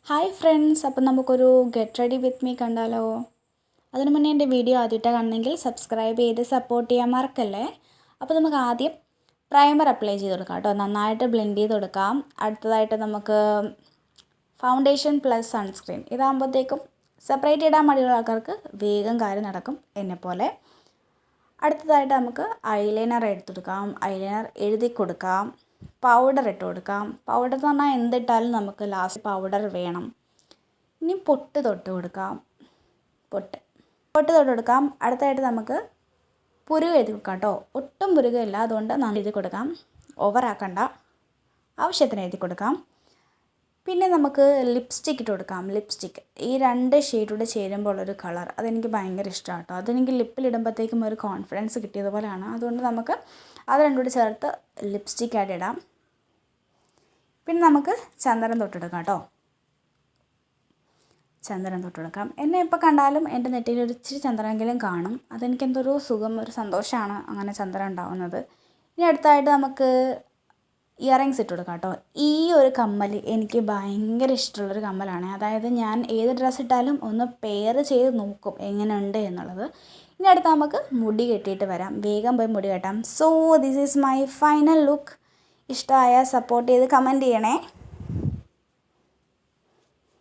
Hi friends, അപ്പം നമുക്കൊരു get ready with me കണ്ടാലോ? അതിനു മുന്നേ എൻ്റെ വീഡിയോ ആദ്യമായിട്ട് കാണണമെങ്കിൽ സബ്സ്ക്രൈബ് ചെയ്ത് സപ്പോർട്ട് ചെയ്യാൻ മറക്കല്ലേ. അപ്പോൾ നമുക്ക് ആദ്യം പ്രൈമർ അപ്ലൈ ചെയ്ത് കൊടുക്കാം കേട്ടോ. നന്നായിട്ട് ബ്ലെൻഡ് ചെയ്ത് കൊടുക്കാം. അടുത്തതായിട്ട് നമുക്ക് ഫൗണ്ടേഷൻ പ്ലസ് സൺസ്ക്രീൻ. ഇതാകുമ്പോഴത്തേക്കും സെപ്പറേറ്റ് ഇടാൻ മടിയുള്ള ആൾക്കാർക്ക് വേഗം കാര്യം നടക്കും, എന്നെപ്പോലെ. അടുത്തതായിട്ട് നമുക്ക് ഐലൈനർ എടുത്തെടുക്കാം. ഐലൈനർ എഴുതി കൊടുക്കാം. പൗഡർ ഇട്ട് കൊടുക്കാം. പൗഡർ എന്ന് പറഞ്ഞാൽ എന്തിട്ടാലും നമുക്ക് ലാസ്റ്റ് പൗഡർ വേണം. ഇനി പൊട്ട് തൊട്ട് കൊടുക്കാം. പൊട്ട് തൊട്ട് കൊടുക്കാം. അടുത്തായിട്ട് നമുക്ക് പുരുക എഴുതി കൊടുക്കാം കേട്ടോ. ഒട്ടും പുരുകയില്ല, അതുകൊണ്ട് നമ്മൾ എഴുതി കൊടുക്കാം. ഓവറാക്കണ്ട, ആവശ്യത്തിന് എഴുതി കൊടുക്കാം. പിന്നെ നമുക്ക് ലിപ്സ്റ്റിക്ക് ഇട്ട് കൊടുക്കാം. ലിപ്സ്റ്റിക്ക് ഈ രണ്ട് ഷെയ്ഡൂടെ ചേരുമ്പോൾ ഉള്ളൊരു കളർ, അതെനിക്ക് ഭയങ്കര ഇഷ്ടമാണ് കേട്ടോ. അതെനിക്ക് ലിപ്പിലിടുമ്പോഴത്തേക്കും ഒരു കോൺഫിഡൻസ് കിട്ടിയതുപോലെയാണ്. അതുകൊണ്ട് നമുക്ക് അത് രണ്ടും കൂടി ചേർത്ത് ലിപ്സ്റ്റിക്കായിട്ട് ഇടാം. പിന്നെ നമുക്ക് ചന്ദനം തൊട്ടെടുക്കാം കേട്ടോ. ചന്ദനം തൊട്ടെടുക്കാം. എന്നെ എപ്പോൾ കണ്ടാലും എൻ്റെ നെറ്റിയിൽ ഒരു ഇച്ചിരി ചന്ദനമെങ്കിലും കാണും. അതെനിക്കെന്തൊരു സുഖം, ഒരു സന്തോഷമാണ് അങ്ങനെ ചന്ദനം ഉണ്ടാവുന്നത്. ഇനി അടുത്തായിട്ട് നമുക്ക് ഇയറിങ്സ് ഇട്ട് കൊടുക്കാം കേട്ടോ. ഈ ഒരു കമ്മൽ എനിക്ക് ഭയങ്കര ഇഷ്ടമുള്ളൊരു കമ്മലാണ്. അതായത് ഞാൻ ഏത് ഡ്രസ്സ് ഇട്ടാലും ഒന്ന് പെയർ ചെയ്ത് നോക്കും എങ്ങനെയുണ്ട് എന്നുള്ളത്. ഇനി അടുത്ത് നമുക്ക് മുടി കെട്ടിയിട്ട് വരാം. വേഗം പോയി മുടി കെട്ടാം. So this is my final look. ഇഷ്ടമായ സപ്പോർട്ട് ചെയ്ത് കമൻറ്റ് ചെയ്യണേ.